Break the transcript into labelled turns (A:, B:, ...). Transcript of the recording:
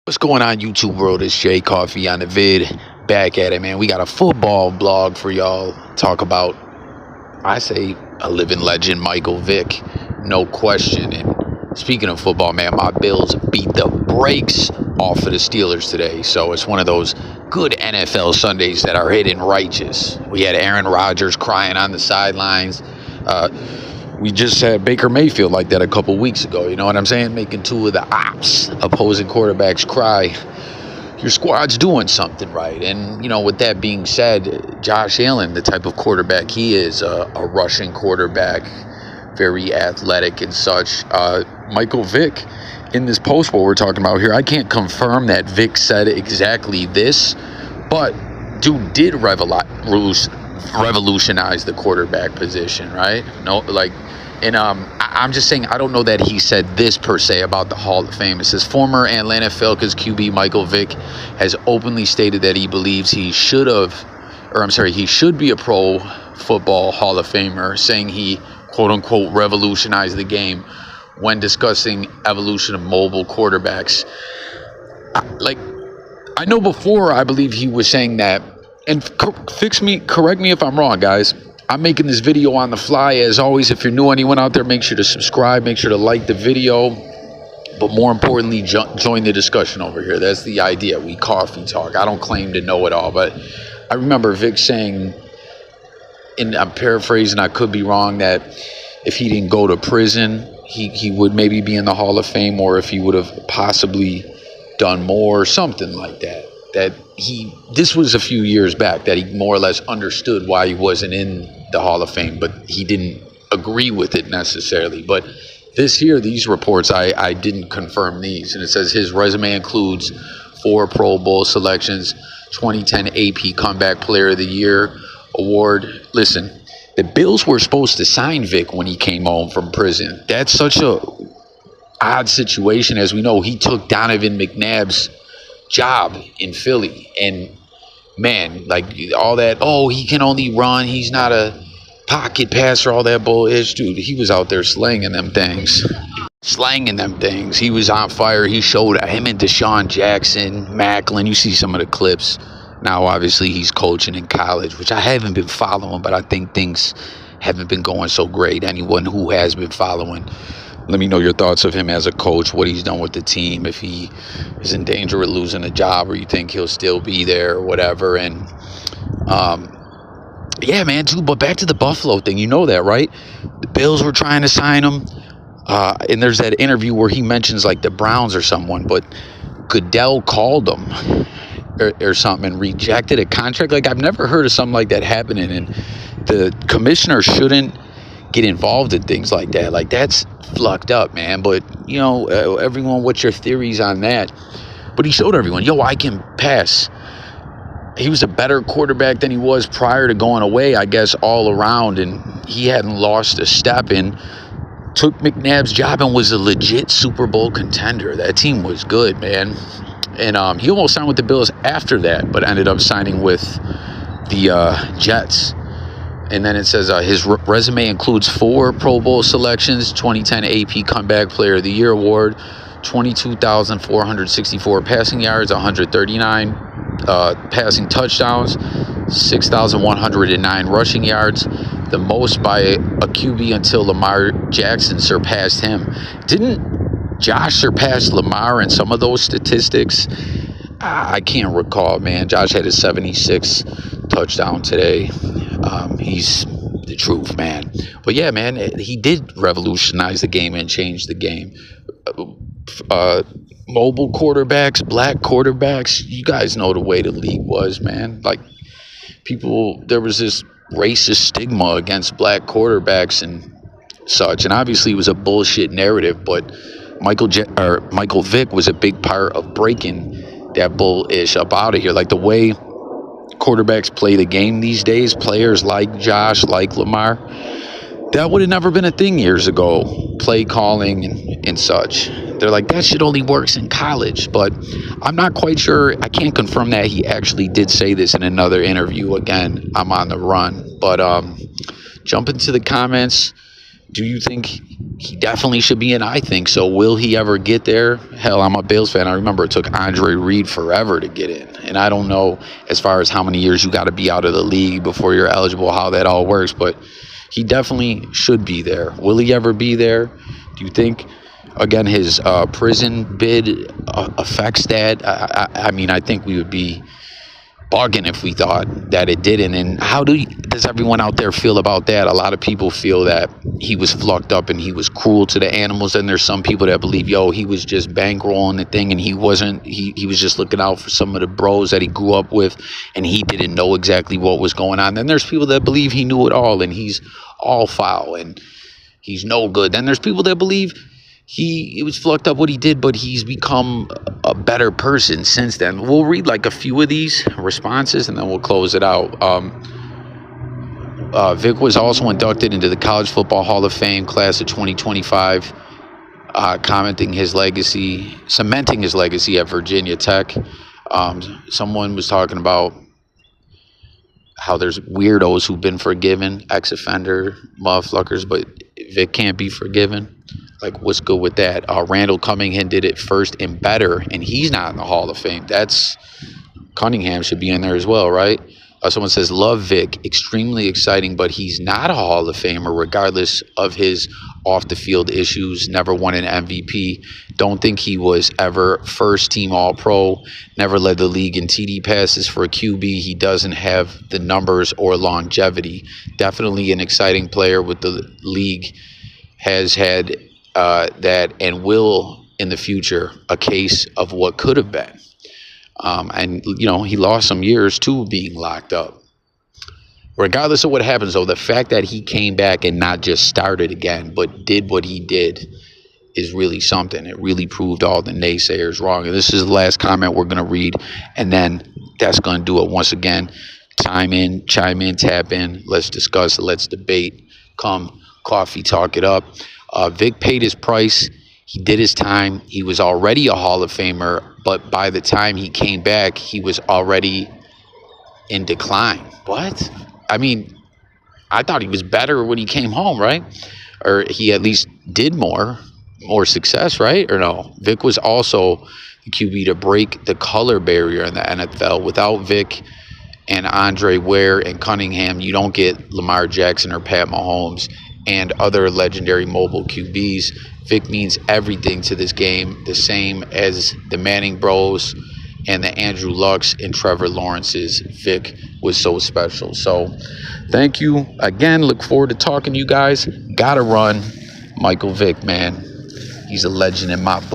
A: What's going on, YouTube world? It's Jay Coffee on the vid. Back at it, man. We got a football blog for y'all. Talk about, I say, a living legend, Michael Vick. No question. And speaking of football, man, my Bills beat the brakes off of the Steelers today. So it's one of those good NFL Sundays that are hidden righteous. We had Aaron Rodgers crying on the sidelines. We just had Baker Mayfield like that a couple weeks ago. You know what I'm saying? Making two of the opposing quarterbacks cry. Your squad's doing something right. And, with that being said, Josh Allen, the type of quarterback he is, a rushing quarterback, very athletic and such. Michael Vick, in this post what we're talking about here, I can't confirm that Vick said exactly this, but dude did revolutionize the quarterback position, right? I'm just saying, I don't know that he said this per se about the Hall of Fame. It says former Atlanta Falcons QB Michael Vick has openly stated that he believes he should be a Pro Football Hall of Famer, saying he quote unquote revolutionized the game when discussing evolution of mobile quarterbacks. I know before, I believe he was saying that, and correct me if I'm wrong, guys. I'm making this video on the fly. As always, if you're new, anyone out there, make sure to subscribe, make sure to like the video, but more importantly, join the discussion over here. That's the idea. We coffee talk. I don't claim to know it all, but I remember Vic saying, and I'm paraphrasing, I could be wrong, that if he didn't go to prison, he would maybe be in the Hall of Fame, or if he would have possibly done more, something like that. This was a few years back that he more or less understood why he wasn't in the Hall of Fame, but he didn't agree with it necessarily. But these reports, I didn't confirm these. And it says his resume includes 4 Pro Bowl selections, 2010 AP Comeback Player of the Year award. Listen, the Bills were supposed to sign Vick when he came home from prison. That's such a odd situation. As we know, he took Donovan McNabb's job in Philly, and man, all that, he can only run, he's not a pocket passer, all that bullish, dude, he was out there slanging them things. He was on fire. He showed him and Deshaun Jackson, Macklin. You see some of the clips. Now obviously he's coaching in college, which I haven't been following, but I think things haven't been going so great. Anyone who has been following, let me know your thoughts of him as a coach, what he's done with the team, if he is in danger of losing a job, or you think he'll still be there or whatever. And yeah, man, dude, but back to the Buffalo thing. You know that, right? The Bills were trying to sign him. And there's that interview where he mentions the Browns or someone, but Goodell called him or something and rejected a contract. I've never heard of something like that happening. And the commissioner shouldn't get involved in things like that. That's fucked up, man. But everyone, what's your theories on that? But he showed everyone, I can pass. He was a better quarterback than he was prior to going away, I guess, all around, and he hadn't lost a step, and took McNabb's job and was a legit Super Bowl contender. That team was good, man. And he almost signed with the Bills after that, but ended up signing with the Jets. And then it says his resume includes 4 Pro Bowl selections, 2010 AP Comeback Player of the Year award, 22,464 passing yards, 139 passing touchdowns, 6,109 rushing yards, the most by a QB until Lamar Jackson surpassed him. Didn't Josh surpass Lamar in some of those statistics? I can't recall, man. Josh had a 76 touchdown today. He's the truth, man. But yeah, man, he did revolutionize the game and change the game. Mobile quarterbacks, black quarterbacks, you guys know the way the league was, man. There was this racist stigma against black quarterbacks and such, and obviously it was a bullshit narrative, but Michael Vick was a big part of breaking that bullish up out of here. The way quarterbacks play the game these days, players like Josh, like Lamar, that would have never been a thing years ago. Play calling and such. They're that shit only works in college. But I'm not quite sure. I can't confirm that he actually did say this in another interview. Again, I'm on the run. But jump into the comments. Do you think he definitely should be in? I think so. Will he ever get there? Hell, I'm a Bills fan. I remember it took Andre Reed forever to get in. And I don't know as far as how many years you got to be out of the league before you're eligible, how that all works. But he definitely should be there. Will he ever be there? Do you think, again, his prison bid affects that? I mean, I think we would be bugging if we thought that it didn't. And how does everyone out there feel about that? A lot of people feel that he was flucked up and he was cruel to the animals, and there's some people that believe, yo, he was just bankrolling the thing and he wasn't, he was just looking out for some of the bros that he grew up with and he didn't know exactly what was going on. Then there's people that believe he knew it all and he's all foul and he's no good. Then there's people that believe he was fucked up what he did, but he's become a better person since then. We'll read like a few of these responses and then we'll close it out. Vick was also inducted into the College Football Hall of Fame class of 2025, cementing his legacy at Virginia Tech. Someone was talking about how there's weirdos who've been forgiven, ex-offender motherfuckers, but Vick can't be forgiven. Like, what's good with that? Randall Cunningham did it first and better, and he's not in the Hall of Fame. Cunningham should be in there as well, right? Someone says, love Vick, extremely exciting, but he's not a Hall of Famer regardless of his off-the-field issues, never won an MVP. Don't think he was ever first-team All-Pro, never led the league in TD passes for a QB. He doesn't have the numbers or longevity. Definitely an exciting player with the league. Has had that and will in the future, a case of what could have been. And, you know, he lost some years, too, being locked up. Regardless of what happens, though, the fact that he came back and not just started again, but did what he did is really something. It really proved all the naysayers wrong. And this is the last comment we're going to read, and then that's going to do it once again. Chime in, tap in. Let's discuss, let's debate. Come, coffee, talk it up. Vick paid his price. He did his time. He was already a Hall of Famer, but by the time he came back, he was already in decline. What? I mean, I thought he was better when he came home, right? Or he at least did more success, right? Or no? Vick was also the QB to break the color barrier in the NFL. Without Vick and Andre Ware and Cunningham, you don't get Lamar Jackson or Pat Mahomes and other legendary mobile QBs. Vick means everything to this game, the same as the Manning Bros and the Andrew Lucks and Trevor Lawrence's. Vick was so special. So thank you again. Look forward to talking to you guys. Gotta run. Michael Vick, man. He's a legend in my book.